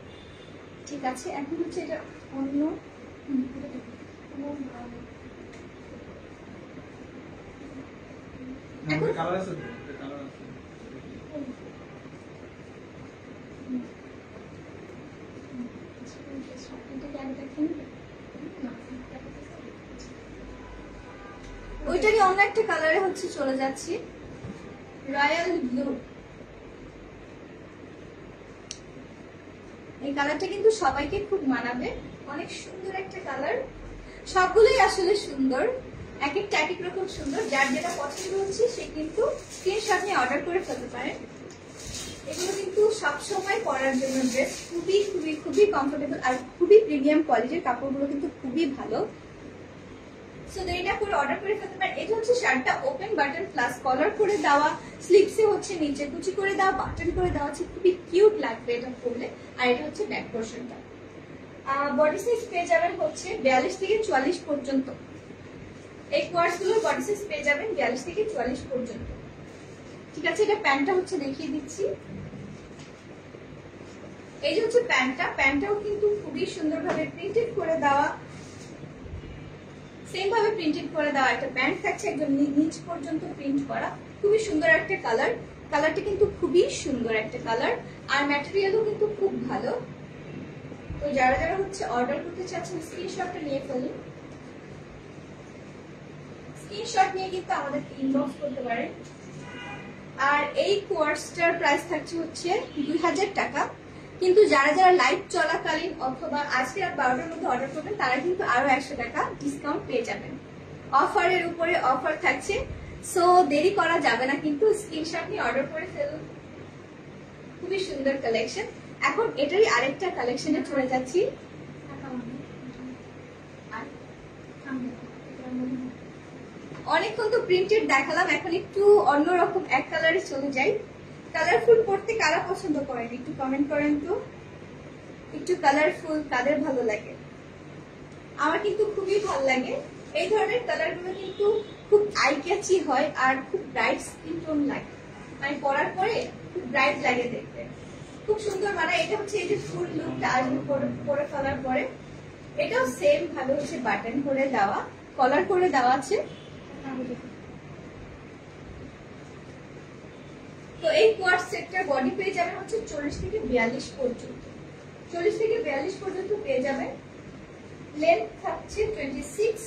ঠিক আছে, এখন হচ্ছে এটা অন্য ওইটারই অন্য একটা কালারে হচ্ছে চলে যাচ্ছি, রয়্যাল ব্লু। এই কালারটা কিন্তু সবাইকে খুব মানাবে, অনেক সুন্দর একটা কালার। সবগুলোই আসলে সুন্দর, এক একটা এক এক রকম সুন্দর। যার যেটা পছন্দ হচ্ছে সে কিন্তু স্ক্রিনশট নিয়ে অর্ডার করে ফেলতে পারে। এগুলো কিন্তু সবসময় পরার জন্য ড্রেস, খুবই খুবই খুবই কমফোর্টেবল আর খুবই প্রিমিয়াম কোয়ালিটির। কাপড়গুলো কিন্তু খুবই ভালো। সো দেরি না করে অর্ডার করে ফেলতে পারেন। এটা হচ্ছে শার্টটা ওপেন বাটন প্লাস কলার করে দেওয়া, স্লিভসে হচ্ছে নিচে কুচি করে দেওয়া, বাটন করে দেওয়া আছে, খুবই কিউট লাগবে এটা পরলে। আর এটা হচ্ছে ব্যাক পোর্শনটা। বডি সাইজ পেয়ে যাবেন হচ্ছে 42 থেকে 44 পর্যন্ত। এই কোয়ার্স গুলোর বডি সাইজ পেয়ে যাবেন 42 থেকে 44 পর্যন্ত। ঠিক আছে, এটা প্যান্টটা হচ্ছে দেখিয়ে দিচ্ছি। এই যে হচ্ছে প্যান্টটা, প্যান্টটাও কিন্তু খুবই সুন্দরভাবে প্রিন্টেড করে দেওয়া, সেম ভাবে প্রিন্টেড করে দেওয়া একটা প্যান্ট থাকছে, একদম নিচ পর্যন্ত প্রিন্ট করা। খুবই সুন্দর একটা কালার, কালারটা কিন্তু খুবই সুন্দর একটা কালার। আর ম্যাটেরিয়ালও কিন্তু খুব ভালো। তো যারা যারা হচ্ছে অর্ডার করতে চাচ্ছেন স্ক্রিনশটটা নিয়ে ফেলুন। স্ক্রিনশট নিয়ে কিন্তু আমাদেরকে ইনবক্স করতে পারেন। আর এই কোয়ার্সটার প্রাইস থাকছে হচ্ছে 2000 টাকা। কিন্তু যারা যারা লাইভ চলাকালীন অথবা আজকে রাত 12টার মধ্যে অর্ডার করবেন তারা কিন্তু আরো 100 টাকা ডিসকাউন্ট পেয়ে যাবেন। অফারের উপরে অফার থাকছে, সো দেরি করা যাবে না, কিন্তু স্ক্রিনশট নিয়ে অর্ডার করে ফেলুন। খুবই সুন্দর কালেকশন। এখন এটারই আরেকটা কালেকশনে চলে যাচ্ছি। অনেকক্ষণ তো প্রিন্টেড দেখালাম, এখন একটু অন্যরকম এক কালারে চলে যাই। কালারফুল পড়তে কারা পছন্দ করেন একটু কমেন্ট করেন তো। একটু কালারফুল কাদের ভালো লাগে? আমার কিন্তু খুবই ভালো লাগে। এই ধরনের কালারগুলো কিন্তু খুব আই ক্যাচি হয় আর খুব ব্রাইট স্কিন টোন লাগে, মানে পরার পরে খুব ব্রাইট লাগে দেখতে, খুব সুন্দর। মানে এটা হচ্ছে এই যে ফুল লুকটা আসবে পরে ফেলার পরে। এটাও সেম ভাবে হচ্ছে বাটন করে দেওয়া, কলার করে দেওয়া আছে। তো এই কোয়ার্ট সেটটার বডি পেয়ে যাবেন হচ্ছে 40 থেকে 42 পর্যন্ত। 40 থেকে 42 পর্যন্ত পেয়ে যাবেন। লেন্থ থাকছে 26,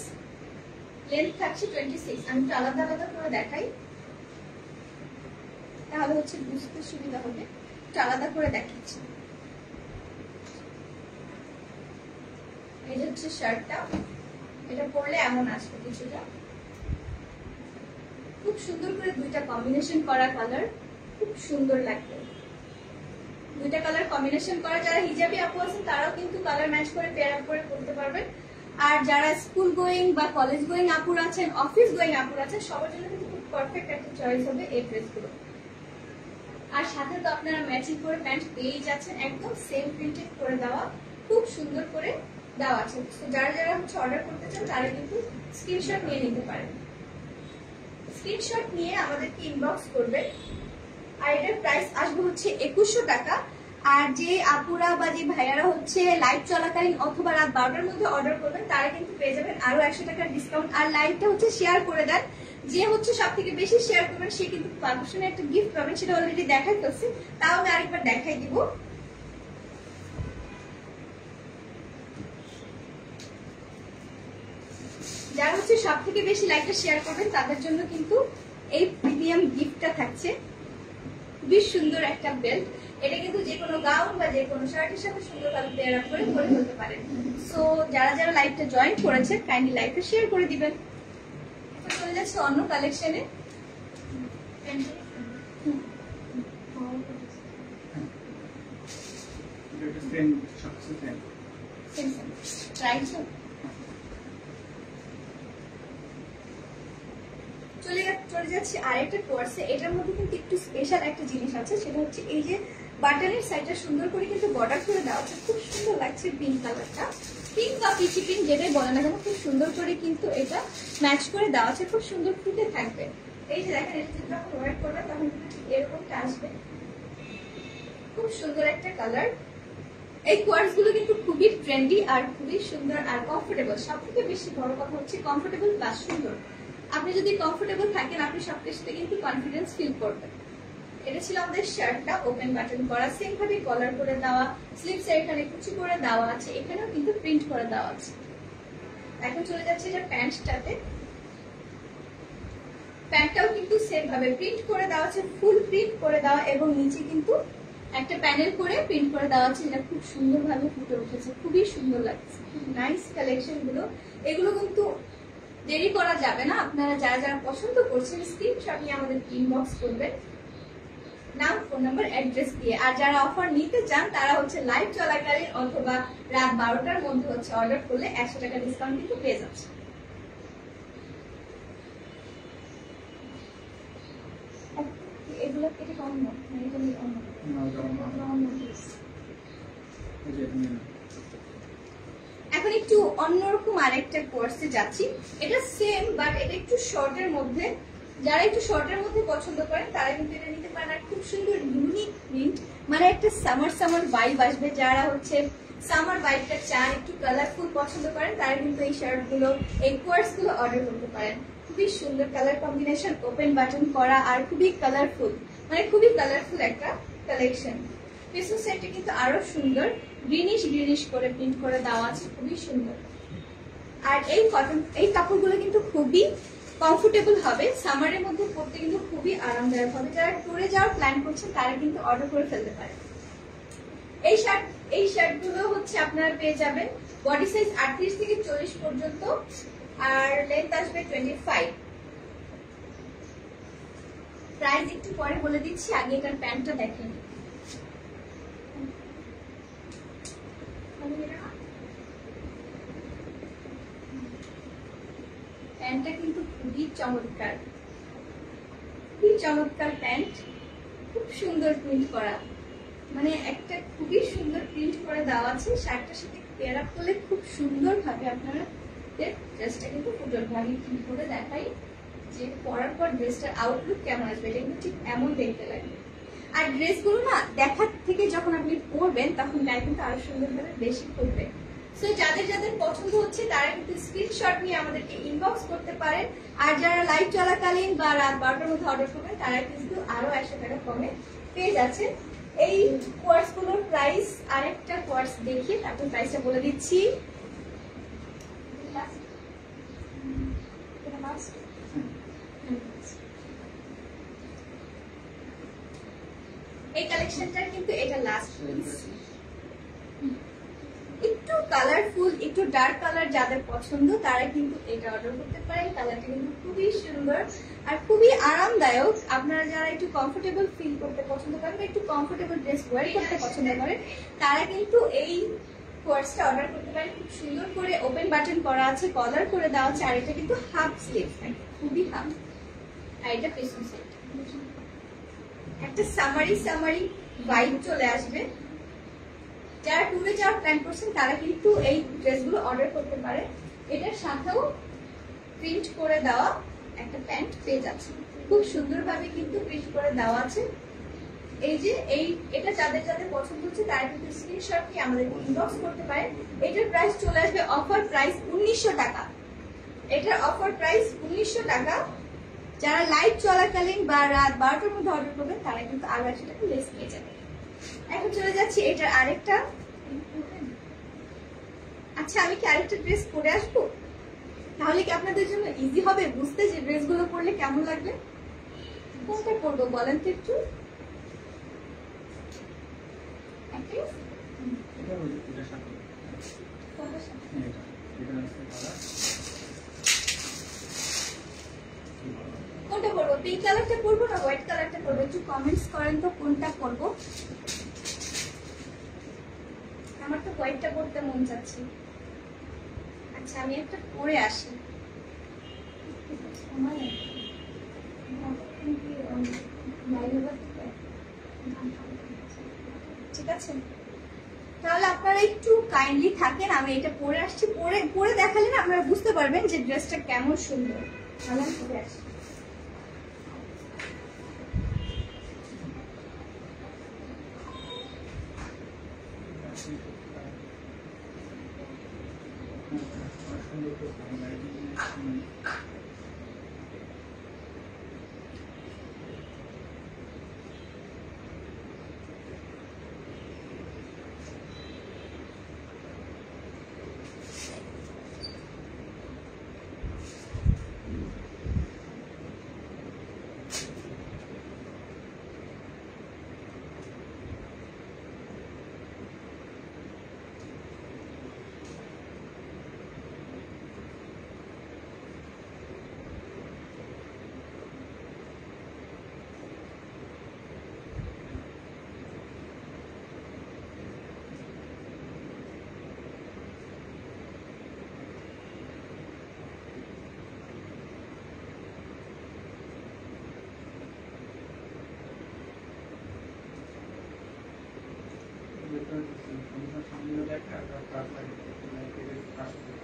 লেন্থ থাকছে 26। আমি একটু আলাদা আলাদা করে দেখাই, তাহলে হচ্ছে বুঝতে সুবিধা হবে। একটু আলাদা করে দেখাচ্ছি। এই হচ্ছে শার্টটা, এটা পরলে এমন আসবে কিছুটা। খুব সুন্দর করে দুইটা কম্বিনেশন করা কালার, খুব সুন্দর লাগবে। দুইটা কালার কম্বিনেশন করা, যারা হিজাবি আপু আছেন তারাও কিন্তু কালার ম্যাচ করে পেয়ার আপ করে পরতে পারবেন। আর যারা স্কুল গোয়িং বা কলেজ গোয়িং আপুর আছেন, অফিস গোয়িং আপুর আছেন, সবার জন্য কিন্তু খুব পারফেক্ট একটা চয়েস হবে এই ড্রেসগুলো। আর সাথে তো আপনারা ম্যাচিং করে প্যান্ট পেয়ে যাচ্ছেন, একদম সেম প্রিন্টেড করে দেওয়া, খুব সুন্দর করে দেওয়া আছে। যারা যারা হচ্ছে অর্ডার করতে চান তারা কিন্তু স্ক্রিনশট নিয়ে নিতে পারেন। স্ক্রিনশট নিয়ে আমাদেরকে ইনবক্স করবেন। আর এটার প্রাইস আসবে হচ্ছে 2100 টাকা। আর যে আপুরা বা যে ভাইয়ারা হচ্ছে লাইভ চলাকালীন অথবা রাত 12টার মধ্যে অর্ডার করবেন তারা কিন্তু পেয়ে যাবেন আরো 100 টাকার ডিসকাউন্ট। আর লাইভটা হচ্ছে শেয়ার করে দেন, যে হচ্ছে সব থেকে বেশি শেয়ার করবেন সে কিন্তু পারমিশনে একটা গিফট পাবেন। সেটা অলরেডি দেখাই ফেলছি, তাও আমি আরেকবার দেখাই দিব। যারা হচ্ছে সব থেকে বেশি লাইভটা শেয়ার করবেন তাদের জন্য কিন্তু এই প্রিমিয়াম গিফটটা থাকছে। খুবই সুন্দর একটা বেল্ট, এটা কিন্তু যে কোনো গাউন বা যে কোনো শার্টের সাথে সুন্দর ভাবে পেয়ার আপ করে পরে ফেলতে পারেন। সো যারা যারা লাইভটা জয়েন করেছেন কাইন্ডলি লাইভটা শেয়ার করে দিবেন। এখন চলে যাচ্ছে অন্য কালেকশনে। চলে যাচ্ছে আরেকটা কোয়ার্সে। এটার মধ্যে কিন্তু একটু স্পেশাল একটা জিনিস আছে, সেটা হচ্ছে এই যে বাটনের সাইডটা সুন্দর করে কিন্তু বর্ডার করে দেওয়া আছে, খুব সুন্দর লাগছে। পিঙ্ক কালারটা, পিঙ্ক বা পিচি পিঙ্ক যেটাই বলে না কেন, খুব সুন্দর করে কিন্তু এটা ম্যাচ করে দেওয়া আছে, খুব সুন্দর ফুটে থাকবে। এই যে দেখেন, এটা যখন ওয়ার করবে তখন কিন্তু ঠিক এরকমটা আসবে। খুব সুন্দর একটা কালার। এই কোয়ার্স গুলো কিন্তু খুবই ট্রেন্ডি আর খুবই সুন্দর আর কমফোর্টেবল। সব থেকে বেশি বড় কথা হচ্ছে কমফোর্টেবল প্লাস সুন্দর। আপনি যদি কমফোর্টেবল থাকেন আপনি সবকিছুতে কিন্তু কনফিডেন্স ফিল করবেন। এটা ছিল আমাদের শার্টটা, ওপেন বাটন করা, সেম ভাবে কলার করে দেওয়া, স্লিভস এখানে কুচি করে দেওয়া আছে, এখানেও কিন্তু প্রিন্ট করে দেওয়া আছে। এখন চলে যাচ্ছে এটা প্যান্টটাতে। প্যান্টটাও কিন্তু সেম ভাবে প্রিন্ট করে দেওয়া আছে, ফুল প্রিন্ট করে দেওয়া, এবং নিচে কিন্তু একটা প্যানেল করে প্রিন্ট করে দেওয়া আছে, এটা খুব সুন্দরভাবে ফুটে উঠেছে, খুবই সুন্দর লাগছে, খুব নাইস কালেকশন গুলো। এগুলো কিন্তু দেরি করা যাবে না, আপনারা যারা যারা পছন্দ করছেন স্ক্রিনশট নিয়ে আমাদের ইনবক্স করবেন নাম, ফোন নাম্বার, অ্যাড্রেস দিয়ে। আর যারা অফার নিতে চান তারা হচ্ছে লাইভ চলাকালীন অথবা রাত 12টার মধ্যে হচ্ছে অর্ডার করলে 100 টাকা ডিসকাউন্ট কিন্তু পেয়ে যাচ্ছে। এগুলো কেটে কম না, এখন একটু অন্যরকম আরেকটা কোর্সে যাচ্ছি। এটা সেম বাট এটা একটু শর্টের মধ্যে। যারা একটু শর্টের মধ্যে পছন্দ করেন তারা কিন্তু এটা নিতে পারেন। আর খুব সুন্দর ইউনিক প্রিন্ট, মানে একটা সামার সামার ভাইব আসবে। যারা হচ্ছে সামার ভাইবটা চান, একটু কালারফুল পছন্দ করেন, তারা কিন্তু এই শার্ট গুলো, এই কোর্স গুলো অর্ডার করতে পারেন। খুবই সুন্দর কালার কম্বিনেশন, ওপেন বাটন করা, আর খুবই কালারফুল, মানে খুবই কালারফুল একটা কালেকশন। পিছন সাইডটা কিন্তু আরো সুন্দর, গ্রিনিশ গ্রিনিশ করে প্রিন্ট করে দেওয়া আছে, খুবই সুন্দর। আর এই কটন, এই কাপড়গুলো কিন্তু খুবই কমফোর্টেবল হবে, সামারের মধ্যে পরতে কিন্তু খুবই আরামদায়ক হবে। যারা ট্যুরে যাওয়ার প্ল্যান করছেন তারা কিন্তু অর্ডার করে ফেলতে পারে। এই শার্টগুলো হচ্ছে আপনারা পেয়ে যাবেন বডি সাইজ 38 থেকে 40 পর্যন্ত, আর লেন্থ আসবে 25। প্রাইস একটু পরে বলে দিচ্ছি, আগে এটার প্যান্টটা দেখেন। প্যান্টটা কিন্তু খুবই চমৎকার, খুবই চমৎকার প্যান্ট, খুব সুন্দর প্রিন্ট করা, মানে একটা খুবই সুন্দর প্রিন্ট করে দেওয়া আছে। শার্টটার সাথে পেয়ার আপ করলে খুব সুন্দর ভাবে আপনারা ড্রেসটা কিন্তু ফুটে উঠবে। আমি কি করে দেখাই যে পরার পর ড্রেসটার আউটলুক কেমন আসবে, এটা কিন্তু ঠিক এমন দেখতে লাগবে। আর ড্রেসগুলো না দেখার থেকে যখন আপনি পরবেন তখন গায়ে কিন্তু আরো সুন্দরভাবে বেশি ফুটবে। সো যাদের যাদের পছন্দ হচ্ছে তারা কিন্তু স্ক্রিনশট নিয়ে আমাদেরকে ইনবক্স করতে পারেন। আর যারা লাইভ চলাকালীন বা রাত 12টার মধ্যে অর্ডার করবেন তারা কিন্তু আরো 100 টাকা কমে পেয়ে যাচ্ছেন। এই কোর্স গুলোর প্রাইস, আরেকটা কোর্স দেখিয়ে তারপর প্রাইসটা বলে দিচ্ছি। এই কালেকশনটার কিন্তু এটা লাস্ট পিস। একটু কালারফুল, একটু ডার্ক কালার যাদের পছন্দ তারা কিন্তু এটা অর্ডার করতে পারেন। কালারটা কিন্তু খুবই সুন্দর আর খুবই আরামদায়ক। আপনারা যারা একটু কমফোর্টেবল ফিল করতে পছন্দ করেন বা একটু কমফোর্টেবল ড্রেস ওয়্যার করতে পছন্দ করেন তারা কিন্তু এই কোর্সটা অর্ডার করতে পারেন। খুব সুন্দর করে ওপেন বাটন করা আছে, কলার করে দেওয়া আছে, আর এটা কিন্তু হাফ স্লিভ থাকে, খুবই হাফ। আর এটা পেছন সাইড, একটা সামারি ভাইব চলে আসবে। যারা ট্যুরে যাওয়ার প্ল্যান করছেন তারা কিন্তু এই ড্রেসগুলো অর্ডার করতে পারে। এটার সাথেও প্রিন্ট করে দেওয়া একটা প্যান্ট পেয়ে যাচ্ছে, খুব সুন্দরভাবে কিন্তু প্রিন্ট করে দেওয়া আছে। এই যে এটা যাদের যাদের পছন্দ হচ্ছে তারা কিন্তু স্ক্রিনশট নিয়ে আমাদের ইনবক্স করতে পারে। এটার প্রাইস চলে আসবে অফার প্রাইস 1900 টাকা। এটার অফার প্রাইস 1900 টাকা। যারা লাইভ চলাকালীন বা রাত 12টার মধ্যে অর্ডার করবেন তারা কিন্তু আরো 100 টাকা লেস পেয়ে যাবে। এখন চলে যাচ্ছি এটার আরেকটা। আচ্ছা, আমি কি আরেকটা ড্রেস পরে আসবো? তাহলে কি আপনাদের জন্য ইজি হবে বুঝতে যে ড্রেসগুলো পরলে কেমন লাগবে? কোনটা পরবো বলেন তো একটু। কোনটা পরবো? পিঙ্ক কালারটা পরবো না হোয়াইট কালারটা পরবো? একটু কমেন্টস করেন তো কোনটা পরবো। আমার তো হোয়াইটটা পরতে মন চাচ্ছে। আচ্ছা, আমি একটা পরে আসি। ঠিক আছে, তাহলে আপনারা একটু কাইন্ডলি থাকেন, আমি এটা পরে আসছি। পরে দেখালে না আপনারা বুঝতে পারবেন যে ড্রেসটা কেমন সুন্দর। তাহলে আমি পরে আসি।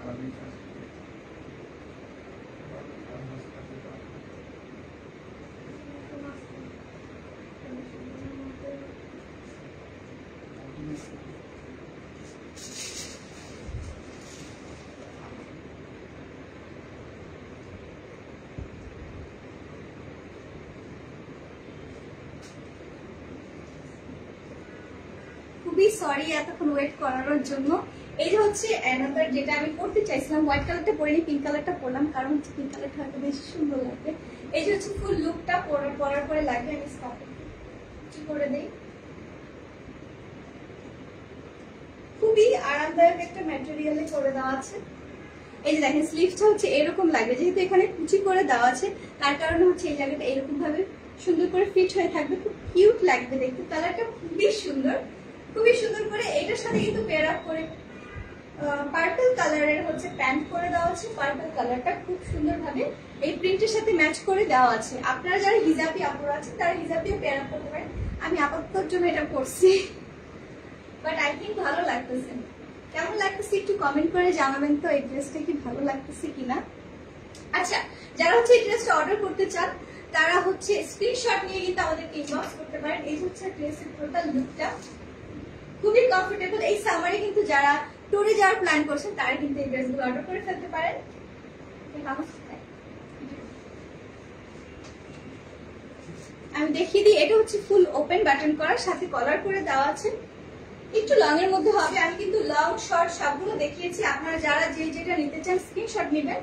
খুবই সরি এতক্ষণ ওয়েট করানোর জন্য। এই যে হচ্ছে অ্যানাদার যেটা আমি পড়তে চাইছিলাম, হোয়াইট কালারটা পরিনি, পিঙ্ক কালারটা পরলাম, কারণ হচ্ছে পিঙ্ক কালারটা হয়তো বেশি সুন্দর লাগবে। এই যে হচ্ছে ফুল লুকটা পরার পরে লাগবে। আমি স্কার্টে কি করে দেই, খুবই আরামদায়ক একটা ম্যাটেরিয়ালে করে দেওয়া আছে। এই যে দেখেন স্লিভসটা হচ্ছে এরকম লাগবে, যেহেতু এখানে কুচি করে দেওয়া আছে তার কারণে হচ্ছে এই জায়গাটা এরকম ভাবে সুন্দর করে ফিট হয়ে থাকবে, খুব কিউট লাগবে দেখতে। কালারটা খুবই সুন্দর, খুবই সুন্দর করে। এটার সাথে কিন্তু পেয়ার আপ করে পার্পল কালারের হচ্ছে প্যান্ট করে দেওয়া আছে। পার্পল কালারটা খুব সুন্দর ভাবে এই প্রিন্টের সাথে ম্যাচ করে দেওয়া আছে। আপনারা যারা হিজাবি আপুরা আছেন তারা হিজাবিও পেয়ার আপ করতে পারেন। আমি আপাতত জন্য এটা করছি, বাট আই থিঙ্ক ভালো লাগতেছে। কেমন লাগতেছে একটু কমেন্ট করে জানাবেন তো, এই ড্রেসটা কি ভালো লাগতেছে কিনা। আচ্ছা, যারা হচ্ছে এই ড্রেসটা অর্ডার করতে চান তারা হচ্ছে স্ক্রিনশট নিয়ে কিন্তু আমাদেরকে ইনবক্স করতে পারেন। এই হচ্ছে ড্রেসের টোটাল লুকটা, খুবই কমফোর্টেবল। এই সামারে কিন্তু যারা ট্যুরে যাওয়ার প্ল্যান করছেন তারা কিন্তু এই ড্রেসগুলো অর্ডার করে ফেলতে পারেন। আমি দেখিয়ে দিই, এটা হচ্ছে ফুল ওপেন বাটন করার সাথে কলার করে দেওয়া আছে। একটু লং এর মধ্যে হবে, আমি কিন্তু লং শর্ট সবগুলো দেখিয়েছি। আপনারা যারা যে যেটা নিতে চান স্ক্রিনশট নেবেন।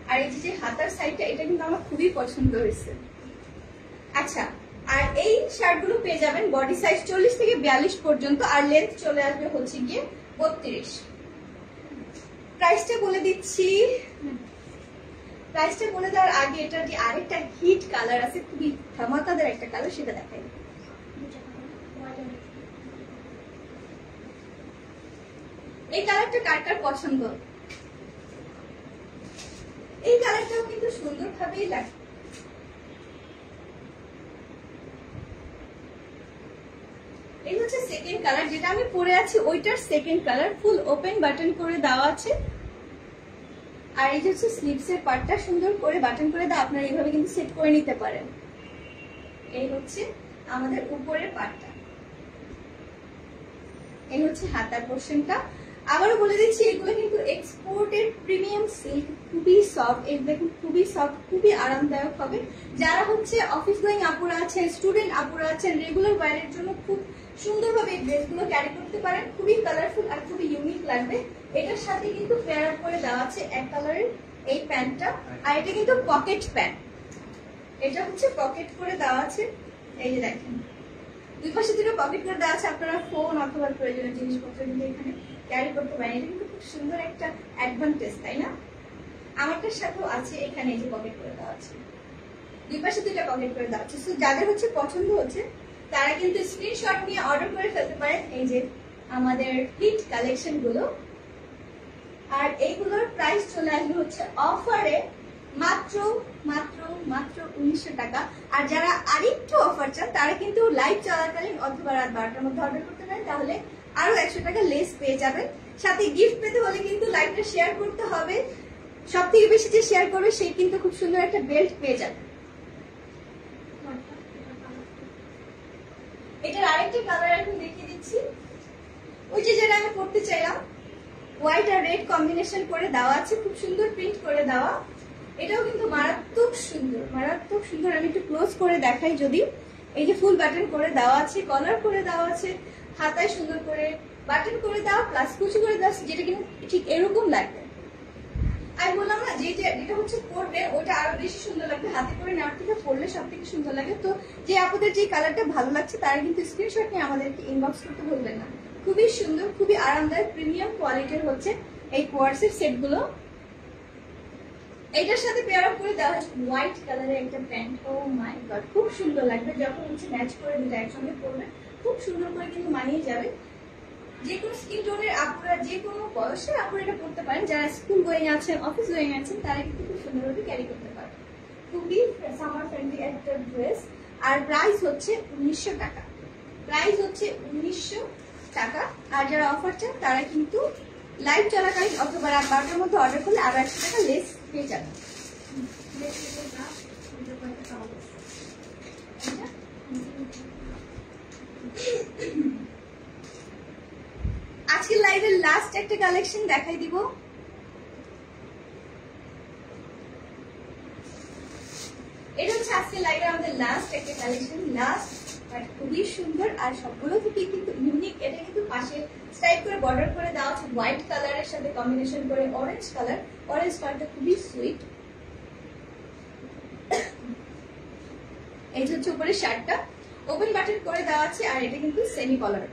আর এই যে হাতার সাইডটা, এটা কিন্তু আমার খুবই পছন্দ হয়েছে। আচ্ছা, আর এই শার্টগুলো পেয়ে যাবেন বডি সাইজ 40 থেকে 42 পর্যন্ত, আর লেন্থ চলে আসবে হচ্ছে গিয়ে 32। প্রাইসটা বলে দিচ্ছি। প্রাইসটা বলে দেওয়ার আগে এটা যে আরেকটা হিট কালার আছে, খুবই ধামাকাদার একটা কালার, সেটা দেখাই। এই কালারটা কার কার পছন্দ? এই কালারটাও কিন্তু সুন্দর ভাবেই লাগে। এই হচ্ছে সেকেন্ড কালার, যেটা আমি পরে আছি ওইটার সেকেন্ড কালার, ফুল ওপেন বাটন করে দেওয়া আছে। আর এই যে হচ্ছে স্লিভস এর পার্টটা সুন্দর করে বাটন করে দেওয়া, আপনারা এইভাবে কিন্তু সেট করে নিতে পারেন। এই হচ্ছে আমাদের উপরের পার্টটা, এই হচ্ছে হাতার পোর্শনটা। আবারও বলে দিচ্ছি, এগুলো কিন্তু এক্সপোর্টেড প্রিমিয়াম সিল্ক, খুবই সফট। এই দেখুন খুবই সফট, খুবই আরামদায়ক হবে। যারা হচ্ছে অফিস গোয়িং আপুরা আছেন, স্টুডেন্ট আপুরা আছেন, রেগুলার ওয়্যারের জন্য খুব সুন্দরভাবে এই ড্রেসগুলো ক্যারি করতে পারেন। খুবই কালারফুল আর খুবই ইউনিক লাগবে। এটার সাথে কিন্তু পেয়ার আপ করে দেওয়া আছে এক কালারের এই প্যান্টটা, আর এটা কিন্তু পকেট প্যান্ট। এটা হচ্ছে পকেট করে দেওয়া আছে। এই যে দেখেন দুই পাশে দুটো পকেট করে দেওয়া আছে, আপনারা ফোন অথবা প্রয়োজনীয় জিনিসপত্র কিন্তু এখানে ক্যারি করতে পারেন। এটা কিন্তু খুব সুন্দর একটা অ্যাডভান্টেজ, তাই না? আমারটার সাথেও আছে, এখানে এই যে পকেট করে দেওয়া আছে, দুই পাশে দুইটা পকেট করে দেওয়া আছে। সো যাদের হচ্ছে পছন্দ হচ্ছে তারা কিন্তু স্ক্রিনশট নিয়ে অর্ডার করে ফেলতে পারেন এই যে আমাদের হিট কালেকশন গুলো। আর এইগুলোর প্রাইস চলে আসবে হচ্ছে অফারে মাত্র মাত্র মাত্র 1900 টাকা। আর যারা আরেকটু অফার চান তারা কিন্তু লাইভ চলাকালীন অথবা রাত 12টার মধ্যে অর্ডার করতে পারেন, তাহলে আরো 100 টাকা লেস পেয়ে যাবেন। সাথে গিফট পেতে হলে কিন্তু লাইভটা শেয়ার করতে হবে। সব থেকে বেশি যে শেয়ার করবে সেই কিন্তু খুব সুন্দর একটা বেল্ট পেয়ে যাবে। এটার আরেকটা কালার এখন দেখিয়ে দিচ্ছি, ওই যে যেটা আমি পড়তে চাইলাম, হোয়াইট আর রেড কম্বিনেশন করে দেওয়া আছে, খুব সুন্দর প্রিন্ট করে দেওয়া। এটাও কিন্তু মারাত্মক সুন্দর, মারাত্মক সুন্দর। আমি একটু ক্লোজ করে দেখাই যদি। এই যে ফুল বাটন করে দেওয়া আছে, কলার করে দেওয়া আছে, হাতায় সুন্দর করে বাটন করে দেওয়া, প্লাস কুচি করে দেওয়া, যেটা কিন্তু ঠিক এরকম লাগবে। আমি বললাম না যেটা হচ্ছে পরবে ওটা আরো বেশি সুন্দর লাগবে, হাতে করে নেওয়ার থেকে পরলে সব থেকে সুন্দর লাগে। তো যে আপনাদের যে কালারটা ভালো লাগছে তারা কিন্তু স্ক্রিনশট নিয়ে আমাদেরকে ইনবক্স করতে ভুলবেন না। খুবই সুন্দর, খুবই আরামদায়ক, প্রিমিয়াম কোয়ালিটির হচ্ছে এই কোয়ার্সের সেট গুলো। এটার সাথে পেয়ার আপ করে দেওয়া হচ্ছে হোয়াইট কালারের একটা প্যান্ট। ও মাই গড, খুব সুন্দর লাগবে যখন হচ্ছে ম্যাচ করে দুটো একসঙ্গে পরবে, খুব সুন্দর করে কিন্তু মানিয়ে যাবে। যে কোনো স্কিন টোনের আপুরা, যে কোনো বয়সের আপুরা এটা পড়তে পারেন। যারা স্কুল গোয়িং আছেন, অফিস গোয়িং আছেন, তারা কিন্তু খুব সুন্দরভাবে ক্যারি করতে পারেন। খুবই সামার ফ্রেন্ডলি একটা ড্রেস। আর প্রাইস হচ্ছে 1900 টাকা, প্রাইস হচ্ছে 1900 টাকা। আর যারা অফার চান তারা কিন্তু লাইভ চলাকালীন অথবা রাত 12টার মধ্যে অর্ডার করলে আরো 100 টাকা লেস পেয়ে যাবেন। আজকের লাইভের লাস্ট একটা কালেকশন দেখাই দিব। এটা হচ্ছে আজকের লাইভে আমাদের লাস্ট একটা কালেকশন, লাস্ট বাট খুবই সুন্দর আর সবগুলো থেকে কিন্তু ইউনিক। এটা কিন্তু পাশে স্টাইপ করে বর্ডার করে দেওয়া আছে হোয়াইট কালারের সাথে কম্বিনেশন করে অরেঞ্জ কালার। অরেঞ্জ কালারটা খুবই সুইট। এই হচ্ছে উপরে শার্টটা ওপেন বাটন করে দেওয়া আছে আর এটা কিন্তু সেমি কলার।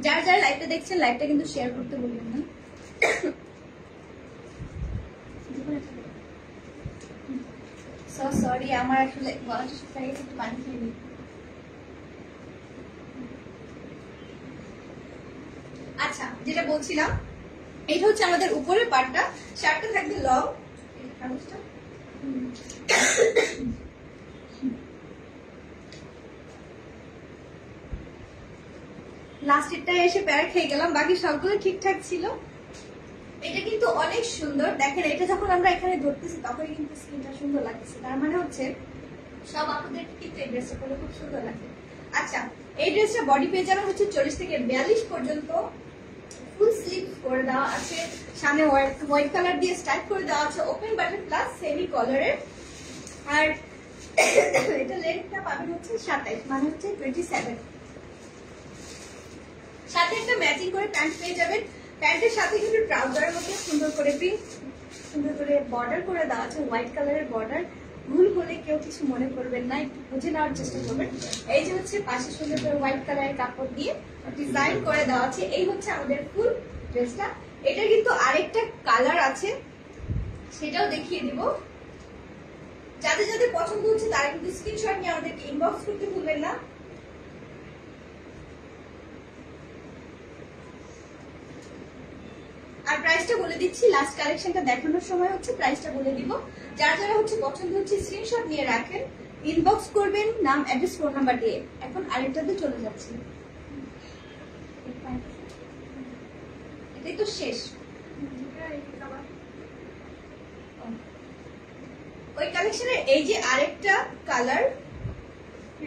যারা যারা লাইভটা দেখছেন লাইভটা কিন্তু শেয়ার করতে বলবেন না। সো সরি, আমার আসলে গলাটা শুকিয়ে গেছে, একটু পানি খেয়ে নিই। আচ্ছা, যেটা বলছিলাম, এটা হচ্ছে আমাদের উপরের পার্টটা। শার্টটা থাকবে লং। লাস্টেরটা এসে প্যারা খেয়ে গেলাম, বাকি সবগুলো ঠিকঠাক ছিল। এটা কিন্তু অনেক সুন্দর। দেখেন, এটা যখন আমরা এখানে ধরতেছি তখনই কিন্তু স্কিনটা সুন্দর লাগছে। তার মানে হচ্ছে সব আপনাদের কিন্তু এই ড্রেসটা পরে খুব সুন্দর লাগে। আচ্ছা, এই ড্রেসটা বডি পেয়ে যাবেন হচ্ছে 40 থেকে 42 পর্যন্ত। ফুল স্লিভ করে দেওয়া আছে, সামনে হোয়াইট কালার দিয়ে স্টাইপ করে দেওয়া আছে, ওপেন বাটন প্লাস সেমি কলারের। আর এটা লেন্থটা পাবেন হচ্ছে 27, মানে হচ্ছে 27। সাথে একটা ম্যাচিং করে প্যান্ট পেয়ে যাবেন। প্যান্টের সাথে কিন্তু ট্রাউজারের মধ্যে সুন্দর করে প্রিন্ট, সুন্দর করে বর্ডার করে দেওয়া আছে, হোয়াইট কালারের বর্ডার। ভুল হলে কেউ কিছু মনে করবেন না, একটু বুঝে নেওয়ার চেষ্টা করবেন। এই যে হচ্ছে পাশে সুন্দর করে হোয়াইট কালারের কাপড় দিয়ে ডিজাইন করে দেওয়া আছে। এই হচ্ছে আমাদের ফুল ড্রেসটা। এটা কিন্তু আরেকটা কালার আছে, সেটাও দেখিয়ে দিব। যাদের যাদের পছন্দ হচ্ছে তারা কিন্তু স্ক্রিনশট নিয়ে আমাদেরকে ইনবক্স করতে ভুলবেন না। আর প্রাইসটা বলে দিচ্ছি, লাস্ট কালেকশনটা দেখানোর সময় হচ্ছে প্রাইসটা বলে দিব। যারা যারা হচ্ছে পছন্দ হচ্ছে স্ক্রিনশট নিয়ে রাখেন, ইনবক্স করবেন নাম, অ্যাড্রেস, ফোন নাম্বার দিয়ে। এখন আরেকটাতে চলে যাচ্ছি, এটাই তো শেষ। ওই কালেকশনের এই যে আরেকটা কালার,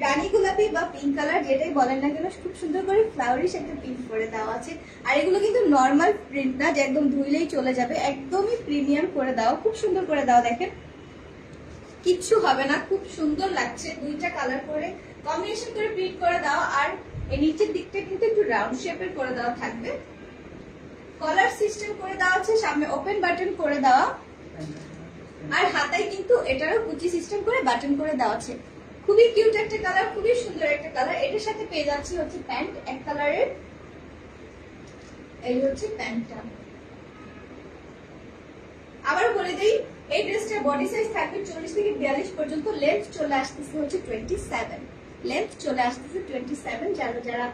রানী গোলাপি বা পিঙ্ক কালার যেটাই বলেন না কেন, খুব সুন্দর করে ফ্লাওয়ারিশ একটা প্রিন্ট করে দেওয়া আছে। আর এগুলো কিন্তু নর্মাল প্রিন্ট না যে একদম ধুইলেই চলে যাবে, একদমই প্রিমিয়াম করে দেওয়া, খুব সুন্দর করে দেওয়া। দেখেন, কিচ্ছু হবে না, খুব সুন্দর লাগছে। দুইটা কালার করে কম্বিনেশন করে প্রিন্ট করে দেওয়া। আর এই নিচের দিকটা কিন্তু একটু রাউন্ড শেপের করে দেওয়া থাকবে, কলার সিস্টেম করে দেওয়া আছে, সামনে ওপেন বাটন করে দেওয়া। আর হাতায় কিন্তু এটারও কুচি সিস্টেম করে বাটন করে দেওয়া আছে। খুবই কিউট একটা কালার, খুবই সুন্দর একটা কালার। এটার সাথে পেয়ে যাচ্ছি হচ্ছে প্যান্ট এক কালারের। এই হচ্ছে প্যান্টটা। আবার বলে দেই, এই ড্রেসটার বডি সাইজ থাকবে 40 থেকে 42 পর্যন্ত। লেন্থ চলে আসতেছে হচ্ছে 27। লেন্থ চলে আসতেছে 27। যারা যারা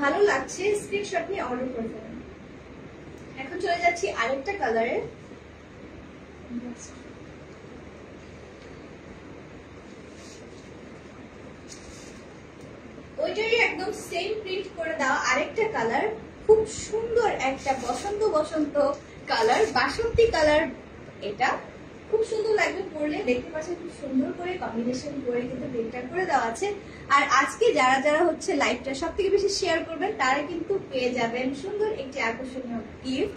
ভালো লাগছে স্ক্রিনশট নিয়ে অর্ডার করে ফেলেন। এখন চলে যাচ্ছি আরেকটা কালারের। ওইটারই একদম সেম প্রিন্ট করে দেওয়া আরেকটা কালার, খুব সুন্দর একটা বসন্ত বসন্ত কালার, বাসন্তী কালার। এটা খুব সুন্দর লাগবে পরলে, দেখতে পাচ্ছেন খুব সুন্দর করে কম্বিনেশন করে কিন্তু প্রিন্টার করে দেওয়া আছে। আর আজকে যারা যারা হচ্ছে লাইভটা সব থেকে বেশি শেয়ার করবেন তারা কিন্তু পেয়ে যাবেন সুন্দর একটি আকর্ষণীয় গিফট।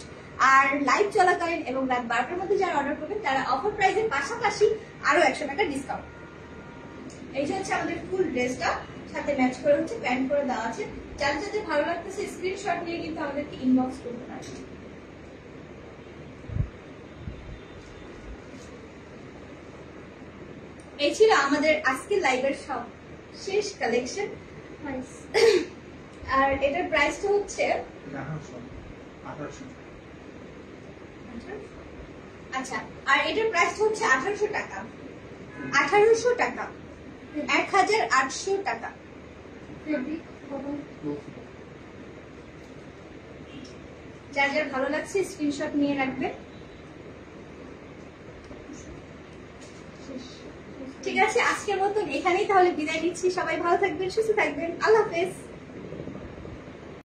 আর লাইভ চলাকালীন এবং রাত 12টার মধ্যে যারা অর্ডার করবেন তারা অফার প্রাইসের পাশাপাশি আরো 100 টাকা ডিসকাউন্ট। এই যে হচ্ছে আমাদের ফুল ড্রেসটা, সাথে ম্যাচ করে হচ্ছে প্যান্ট করে দেওয়া আছে। যাদের যাদের ভালো লাগতেছে স্ক্রিনশট নিয়ে কিন্তু আমাদেরকে ইনবক্স করতে পারেন। এই ছিল আমাদের আজকে লাইভের সব শেষ কালেকশন। আর এটার প্রাইসটা হচ্ছে 1800। আচ্ছা, আর এটার প্রাইসটা হচ্ছে 1800 টাকা। 1800 টাকা, 1800 টাকা। যার যার ভালো লাগছে স্ক্রিনশট নিয়ে রাখবেন। ঠিক আছে, আজকের মতন এখানেই তাহলে বিদায় নিচ্ছি। সবাই ভালো থাকবেন, সুস্থ থাকবেন। আল্লাহ হাফেজ।